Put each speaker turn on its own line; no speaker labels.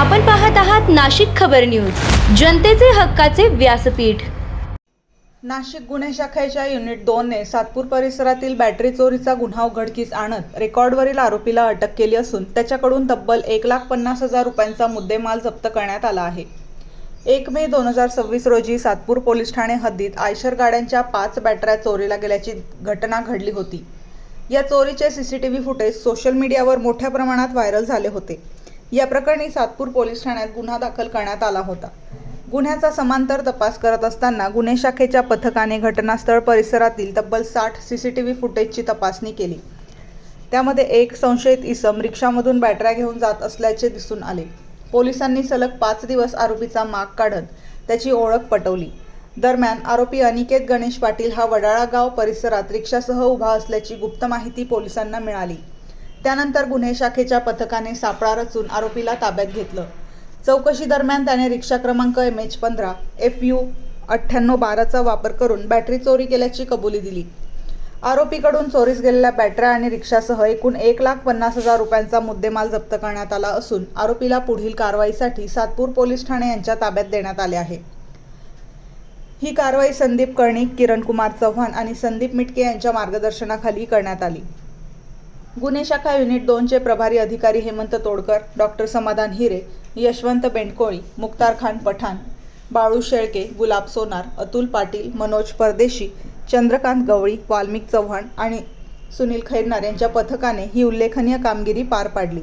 आपण पाहत आहात नाशिक खबर न्यूज, जनतेचे हक्काचे व्यासपीठ।
नाशिक गुन्हे शाखेच्या युनिट 2 ने सातपूर परिसरातील बॅटरी चोरीचा गुन्हा उघडकीस आणत रेकॉर्डवरील आरोपीला अटक केली असून त्याच्याकडून तब्बल 1,50,000 रुपयांचा मुद्देमाल जप्त करण्यात आला आहे। 1 मे 2026 रोजी सातपूर पोलीस ठाणे हद्दीत आयशर गाड्यांच्या 5 बॅटऱ्या चोरीला गेल्याची घटना घडली होती। या चोरीचे सीसीटीव्ही फुटेज सोशल मीडियावर मोठ्या प्रमाणात व्हायरल झाले होते। या प्रकरणी सातपूर पोलीस ठाण्यात गुन्हा दाखल करण्यात आला होता। गुन्ह्याचा समांतर तपास करत असताना गुन्हे शाखेच्या पथकाने घटनास्थळ परिसरातील तब्बल 60 सीसीटीव्ही फुटेजची तपासणी केली। त्यामध्ये एक संशयित इसम रिक्षामधून बॅटऱ्या घेऊन जात असल्याचे दिसून आले। पोलिसांनी सलग 5 दिवस आरोपीचा माग काढत त्याची ओळख पटवली। दरम्यान आरोपी अनिकेत गणेश पाटील हा वडाळा गाव परिसरात रिक्षासह उभा असल्याची गुप्त माहिती पोलिसांना मिळाली। त्यानंतर गुन्हे शाखेच्या पथकाने सापळा रचून आरोपीला ताब्यात घेतलं। चौकशी दरम्यान त्याने रिक्षा क्रमांक MH15 FU 9812चा वापर करून बॅटरी चोरी केल्याची कबुली दिली। आरोपीकडून चोरीस गेलेल्या बॅटऱ्या आणि रिक्षासह एकूण 1,50,000 रुपयांचा मुद्देमाल जप्त करण्यात आला असून आरोपीला पुढील कारवाईसाठी सातपूर पोलीस ठाणे यांच्या ताब्यात देण्यात आले आहे। ही कारवाई संदीप कर्णिक, किरणकुमार चव्हाण आणि संदीप मिटके यांच्या मार्गदर्शनाखाली करण्यात आली। गुन्हे शाखा युनिट 2 चे प्रभारी अधिकारी हेमंत तोडकर, डॉक्टर समाधान हिरे, यशवंत बेंडकोळी, मुक्तार खान पठाण, बाळू शेळके, गुलाब सोनार, अतुल पाटील, मनोज परदेशी, चंद्रकांत गवळी, वाल्मिक चव्हाण आणि सुनील खैरनार यांच्या पथकाने ही उल्लेखनीय कामगिरी पार पाडली।